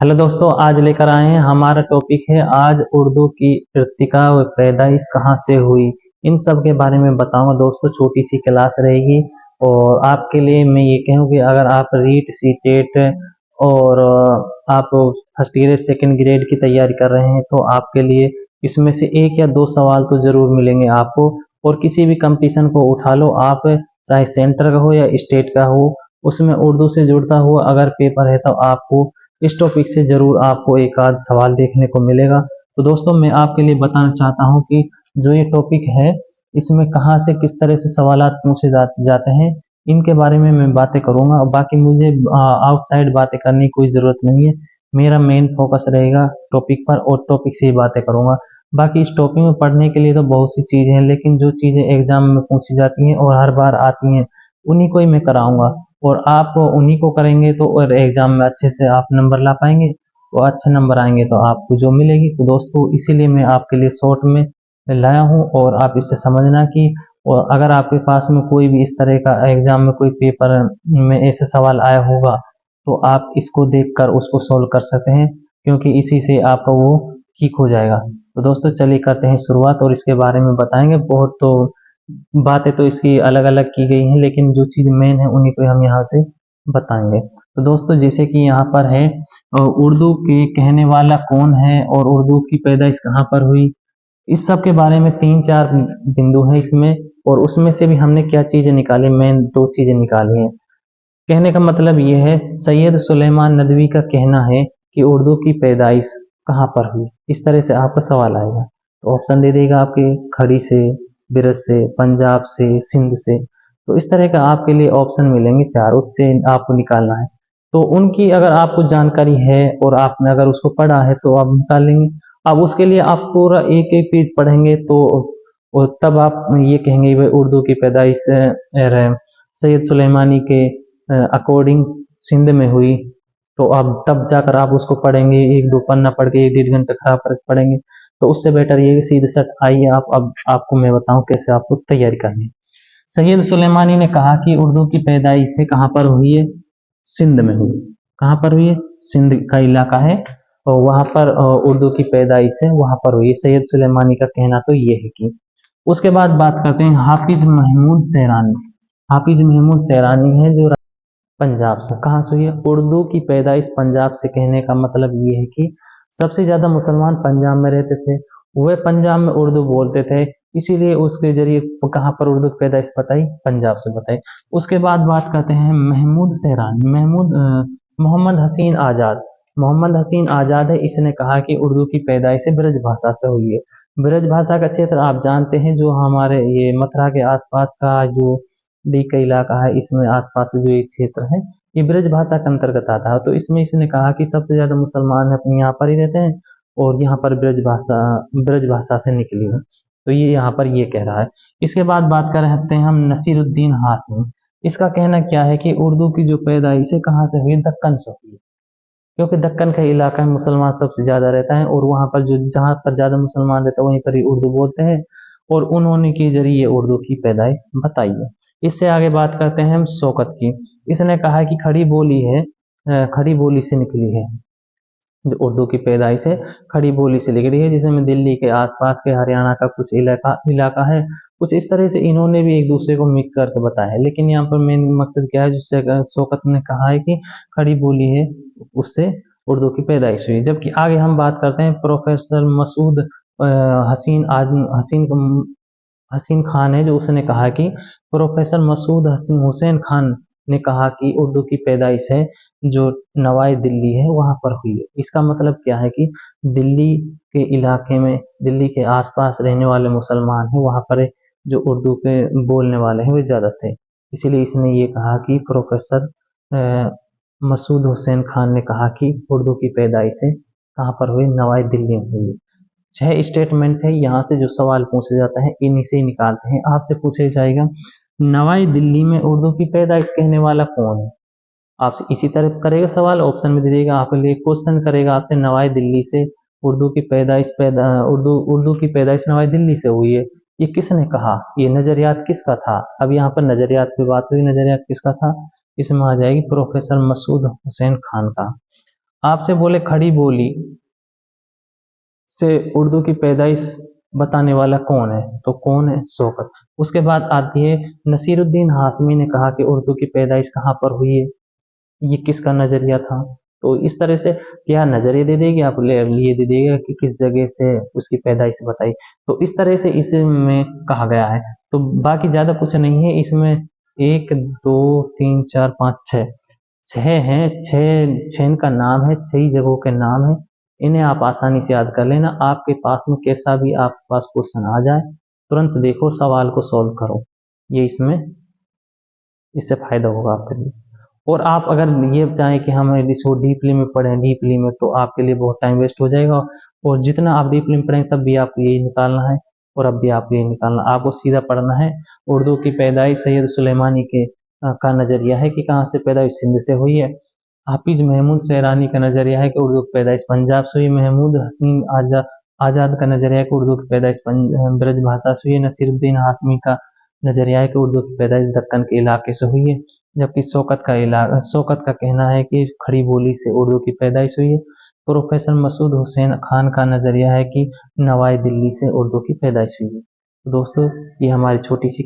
Hello दोस्तों, आज लेकर आए हैं हमारा टॉपिक है आज उर्दू की इर्तिका व पैदाइश कहाँ से हुई। इन सब के बारे में बताऊंगा दोस्तों। छोटी सी क्लास रहेगी और आपके लिए मैं ये कहूँ कि अगर आप रीट सी टेट और आप फर्स्ट ग्रेड सेकंड ग्रेड की तैयारी कर रहे हैं तो आपके लिए इसमें से एक या दो सवाल तो ज़रूर मिलेंगे आपको। और किसी भी कंपटीशन को उठा लो आप, चाहे सेंटर का हो या स्टेट का हो, उसमें उर्दू से जुड़ता हुआ अगर पेपर है तो आपको इस टॉपिक से जरूर आपको एक आध सवाल देखने को मिलेगा। तो दोस्तों, मैं आपके लिए बताना चाहता हूँ कि जो ये टॉपिक है इसमें कहाँ से किस तरह से सवालात पूछे जाते हैं, इनके बारे में मैं बातें करूंगा। और बाकी मुझे आउटसाइड बातें करने की कोई ज़रूरत नहीं है। मेरा मेन फोकस रहेगा टॉपिक पर और टॉपिक से ही बातें करूंगा। बाकी इस टॉपिक में पढ़ने के लिए तो बहुत सी चीज़ें हैं, लेकिन जो चीज़ें एग्जाम में पूछी जाती हैं और हर बार आती हैं उन्हीं को ही मैं कराऊंगा। और आप उन्हीं को करेंगे तो और एग्जाम में अच्छे से आप नंबर ला पाएंगे, तो अच्छे नंबर आएंगे तो आपको जो मिलेगी। तो दोस्तों, इसीलिए मैं आपके लिए शॉर्ट में लाया हूँ और आप इससे समझना कि और अगर आपके पास में कोई भी इस तरह का एग्जाम में कोई पेपर में ऐसे सवाल आया होगा तो आप इसको देखकर उसको सॉल्व कर सकते हैं, क्योंकि इसी से आपका वो ठीक हो जाएगा। तो दोस्तों, चलिए करते हैं शुरुआत और इसके बारे में बताएंगे। बहुत तो बातें तो इसकी अलग अलग की गई हैं, लेकिन जो चीज़ मेन है उन्हीं को हम यहाँ से बताएंगे। तो दोस्तों, जैसे कि यहाँ पर है उर्दू के कहने वाला कौन है और उर्दू की पैदाइश कहाँ पर हुई, इस सब के बारे में तीन चार बिंदु हैं इसमें। और उसमें से भी हमने क्या चीज़ें निकाली, मेन दो चीज़ें निकाली हैं। कहने का मतलब ये है, सैयद सुलेमान नदवी का कहना है कि उर्दू की पैदाइश कहाँ पर हुई। इस तरह से आपका सवाल आएगा तो ऑप्शन दे देगा आपके खड़ी से, बिरज से, पंजाब से, सिंध से। तो इस तरह का आपके लिए ऑप्शन मिलेंगे चार, उससे आपको निकालना है। तो उनकी अगर आपको जानकारी है और आपने अगर उसको पढ़ा है तो आप निकाल लेंगे। अब उसके लिए आप पूरा एक एक पेज पढ़ेंगे तो और तब आप ये कहेंगे भाई उर्दू की पैदाइश सैयद सुलेमानी के अकॉर्डिंग सिंध में हुई। तो अब तब जाकर आप उसको पढ़ेंगे, एक दो पन्ना पढ़ के एक डेढ़ घंटा खराब करके पढ़ेंगे। तो उससे बेटर ये सीधे सट आइए आप, अब आपको मैं बताऊं कैसे आपको तैयारी करनी है। सैयद सुलेमानी ने कहा कि उर्दू की पैदाइश से कहाँ पर हुई है, सिंध में हुई। कहाँ पर हुई है, सिंध का इलाका है और वहां पर उर्दू की पैदाइश है, वहां पर हुई है। सैयद सुलेमानी का कहना तो ये है कि उसके बाद बात करते हैं हाफिज महमूद सैरानी। हाफिज महमूद सैरानी है जो पंजाब से। कहाँ से हुई है, उर्दू की पैदाइश पंजाब से। कहने का मतलब ये है कि सबसे ज्यादा मुसलमान पंजाब में रहते थे, वे पंजाब में उर्दू बोलते थे, इसीलिए उसके जरिए कहाँ पर उर्दू की पैदाइश बताई, पंजाब से बताई। उसके बाद बात करते हैं महमूद सैरानी। मोहम्मद हसीन आजाद। मोहम्मद हसीन आजाद है, इसने कहा कि उर्दू की पैदाइश ब्रज भाषा से हुई है। ब्रज भाषा का क्षेत्र आप जानते हैं, जो हमारे ये मथुरा के आसपास का जो डी का इलाका है, इसमें आसपास जो ये क्षेत्र है ये ब्रज भाषा के अंतर्गत आता है। तो इसमें इसने कहा कि सबसे ज्यादा मुसलमान अपने यहाँ पर ही रहते हैं और यहाँ पर ब्रज भाषा से निकली है। तो ये यहाँ पर ये कह रहा है। इसके बाद बात करते हैं हम नसीरुद्दीन हाशमी। इसका कहना क्या है कि उर्दू की जो पैदाइश है कहाँ से हुई, दक्कन से हुई। क्योंकि दक्कन का इलाका में मुसलमान सबसे ज्यादा रहता है और वहां पर जो जहाँ पर ज्यादा मुसलमान रहते हैं वहीं पर ही उर्दू बोलते हैं और उन्होंने के जरिए उर्दू की पैदाइश बताई है। इससे आगे बात करते हैं हम शौकत की। इसने कहा कि खड़ी बोली है, खड़ी बोली से निकली है। जो उर्दू की पैदाइश है खड़ी बोली से निकली है, जिसमें दिल्ली के आसपास के हरियाणा का कुछ इलाका इलाका है। कुछ इस तरह से इन्होंने भी एक दूसरे को मिक्स करके बताया है, लेकिन यहाँ पर मेन मकसद क्या है, जिससे शौकत ने कहा है कि खड़ी बोली है, उससे उर्दू की पैदाइश हुई। जबकि आगे हम बात करते हैं प्रोफेसर मसूद हसीन खान है, जो उसने कहा कि प्रोफेसर मसूद हसीन हुसैन खान ने कहा कि उर्दू की पैदाइश है जो नवाई दिल्ली है वहां पर हुई है। इसका मतलब क्या है कि दिल्ली के इलाके में, दिल्ली के आसपास रहने वाले मुसलमान हैं, वहां पर जो उर्दू के बोलने वाले हैं वे ज्यादा थे। इसीलिए इसने ये कहा कि प्रोफेसर मसूद हुसैन खान ने कहा कि उर्दू की पैदाइश है कहाँ पर हुई, नवाई दिल्ली में हुई। 6 स्टेटमेंट है, यहाँ से जो सवाल पूछा जाता है इन्हीं से ही निकालते हैं। आपसे पूछा जाएगा नवाई दिल्ली में उर्दू की पैदाइश कहने वाला कौन है। आपसे इसी तरह करेगा सवाल, ऑप्शन में दे देगा आपके लिए, क्वेश्चन करेगा आपसे नवाई दिल्ली से उर्दू की पैदाइश उर्दू की पैदाइश नवाई दिल्ली से हुई है, ये किसने कहा, ये नजरियात किसका था। अब यहाँ पर नजरियात की बात हुई, नजरियात किसका था, इसमें आ जाएगी प्रोफेसर मसूद हुसैन खान का। आपसे बोले खड़ी बोली से उर्दू की पैदाइश बताने वाला कौन है, तो कौन है? शौकत। उसके बाद आती है नसीरुद्दीन हाशमी ने कहा कि उर्दू की पैदाइश कहाँ पर हुई है, ये किसका नजरिया था। तो इस तरह से क्या नजरिए दे देगी, आप लिए दे देगा कि किस जगह से उसकी पैदाइश बताई। तो इस तरह से इसमें कहा गया है। तो बाकी ज्यादा कुछ नहीं है इसमें। एक दो तीन चार पाँच छः, छः हैं। छः का नाम है, छह ही जगहों के नाम है। इन्हें आप आसानी से याद कर लेना। आपके पास में कैसा भी आपके पास क्वेश्चन आ जाए, तुरंत देखो, सवाल को सॉल्व करो। ये इसमें इससे फायदा होगा आपके लिए। और आप अगर ये चाहें कि हम इसको डीपली में पढ़ें, डीपली में, तो आपके लिए बहुत टाइम वेस्ट हो जाएगा। और जितना आप डीपली में पढ़ेंगे तब भी आपको यही निकालना है, और अब भी आपको यही निकालना है। आपको सीधा पढ़ना है। उर्दू की पैदाइश सैयद सुलेमानी के का नजरिया है कि कहाँ से पैदाइश सिंध से हुई है। हाफिज महमूद सैरानी का नजरिया है कि उर्दू की पैदाइश पंजाब से हुई। महमूद हसीन आजाद का नजरिया है कि उर्दू की पैदाइश ब्रज भाषा से हुई है। नसीरुद्दीन हाशमी का नजरिया है कि उर्दू की पैदाइश दक्कन के इलाके से हुई है। जबकि शौकत का कहना है कि खड़ी बोली से उर्दू की पैदाइश हुई है। प्रोफेसर मसूद हुसैन खान का नजरिया है कि नवाई दिल्ली से उर्दू की पैदाइश हुई है। तो दोस्तों, ये हमारी छोटी सी